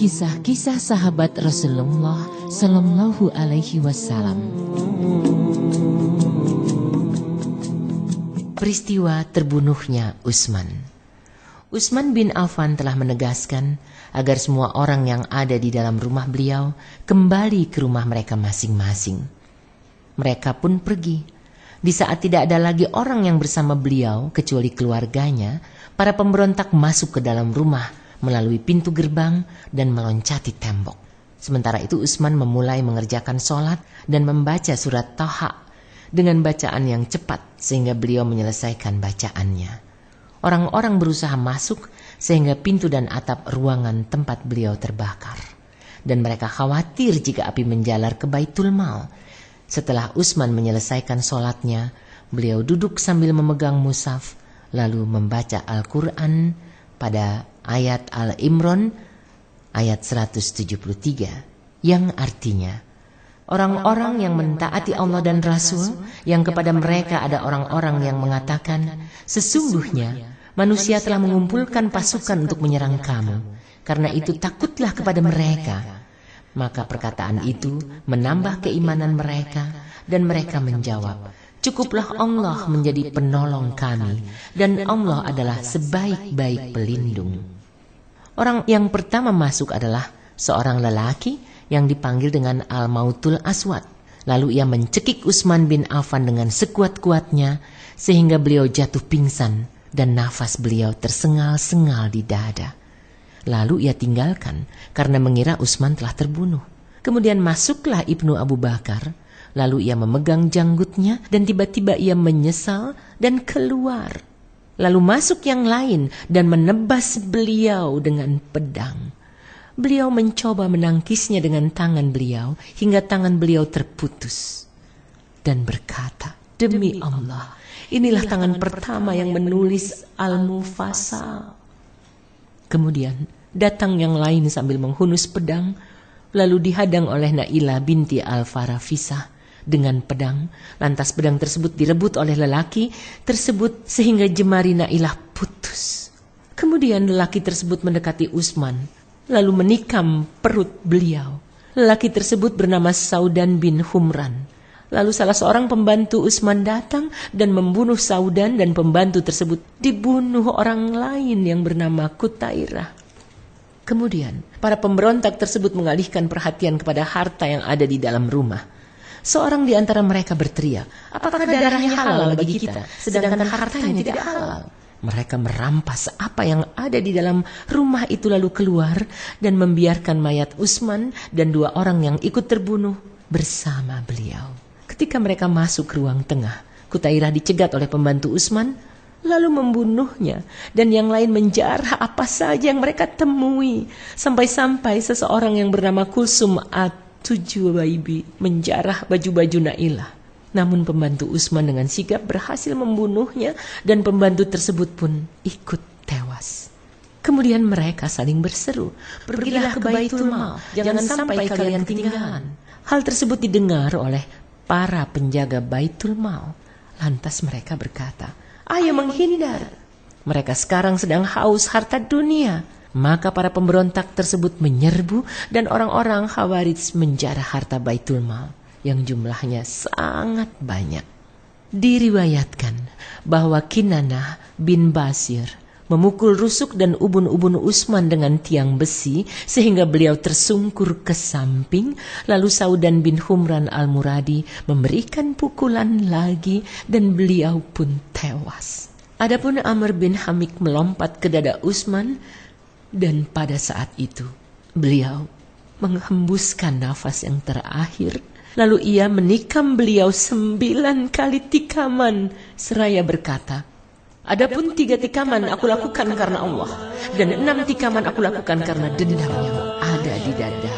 Kisah-kisah sahabat Rasulullah Sallallahu Alaihi Wasallam. Peristiwa terbunuhnya Utsman. Utsman bin Affan telah menegaskan agar semua orang yang ada di dalam rumah beliau kembali ke rumah mereka masing-masing. Mereka pun pergi. Di saat tidak ada lagi orang yang bersama beliau kecuali keluarganya, para pemberontak masuk ke dalam rumah melalui pintu gerbang dan meloncati tembok. Sementara itu Utsman memulai mengerjakan sholat dan membaca surat Thaha dengan bacaan yang cepat sehingga beliau menyelesaikan bacaannya. Orang-orang berusaha masuk sehingga pintu dan atap ruangan tempat beliau terbakar. Dan mereka khawatir jika api menjalar ke Baitul Mal. Setelah Utsman menyelesaikan sholatnya, beliau duduk sambil memegang mushaf lalu membaca Al-Quran pada ayat Al-Imran ayat 173 yang artinya, orang-orang yang mentaati Allah dan Rasul, yang kepada mereka ada orang-orang yang mengatakan, sesungguhnya manusia telah mengumpulkan pasukan untuk menyerang kamu, karena itu takutlah kepada mereka. Maka perkataan itu menambah keimanan mereka, dan mereka menjawab, cukuplah Allah menjadi penolong kami, dan Allah adalah sebaik-baik pelindung. Orang yang pertama masuk adalah seorang lelaki yang dipanggil dengan Al-Mautul Aswad. Lalu ia mencekik Utsman bin Affan dengan sekuat-kuatnya sehingga beliau jatuh pingsan dan nafas beliau tersengal-sengal di dada. Lalu ia tinggalkan karena mengira Utsman telah terbunuh. Kemudian masuklah Ibnu Abu Bakar. Lalu ia memegang janggutnya dan tiba-tiba ia menyesal dan keluar. Lalu masuk yang lain dan menebas beliau dengan pedang. Beliau mencoba menangkisnya dengan tangan beliau hingga tangan beliau terputus. Dan berkata, demi Allah, inilah tangan pertama yang menulis Al-Mufassal. Kemudian datang yang lain sambil menghunus pedang, lalu dihadang oleh Nailah binti Al-Farafisah dengan pedang. Lantas pedang tersebut direbut oleh lelaki tersebut sehingga jemari Nailah putus. Kemudian lelaki tersebut mendekati Utsman, lalu menikam perut beliau. Lelaki tersebut bernama Saudan bin Humran. Lalu salah seorang pembantu Utsman datang dan membunuh Saudan, dan pembantu tersebut dibunuh orang lain yang bernama Qutairah. Kemudian para pemberontak tersebut mengalihkan perhatian kepada harta yang ada di dalam rumah. Seorang di antara mereka berteriak, apakah darahnya halal bagi kita, sedangkan hartanya tidak halal? Mereka merampas apa yang ada di dalam rumah itu lalu keluar dan membiarkan mayat Utsman dan dua orang yang ikut terbunuh bersama beliau. Ketika mereka masuk ke ruang tengah, Qutairah dicegat oleh pembantu Utsman, lalu membunuhnya, dan yang lain menjarah apa saja yang mereka temui. Sampai-sampai seseorang yang bernama Kulsum At-Tujuwaibi menjarah baju-baju Nailah. Namun pembantu Utsman dengan sigap berhasil membunuhnya, dan pembantu tersebut pun ikut tewas. Kemudian mereka saling berseru, pergilah ke Baitul Mal, jangan sampai kalian ketinggalan. Hal tersebut didengar oleh para penjaga Baitul Mal. Lantas mereka berkata, ayo menghindar. Mereka sekarang sedang haus harta dunia. Maka para pemberontak tersebut menyerbu dan orang-orang Khawarij menjarah harta Baitul Mal yang jumlahnya sangat banyak. Diriwayatkan bahwa Kinanah bin Basir memukul rusuk dan ubun-ubun Utsman dengan tiang besi sehingga beliau tersungkur ke samping. Lalu Saudan bin Humran Al-Muradi memberikan pukulan lagi dan beliau pun tewas. Adapun Amr bin Hamik melompat ke dada Utsman, dan pada saat itu beliau menghembuskan nafas yang terakhir. Lalu ia menikam beliau 9 kali tikaman seraya berkata, adapun 3 tikaman aku lakukan karena Allah, dan 6 tikaman aku lakukan karena dendam yang ada di dada.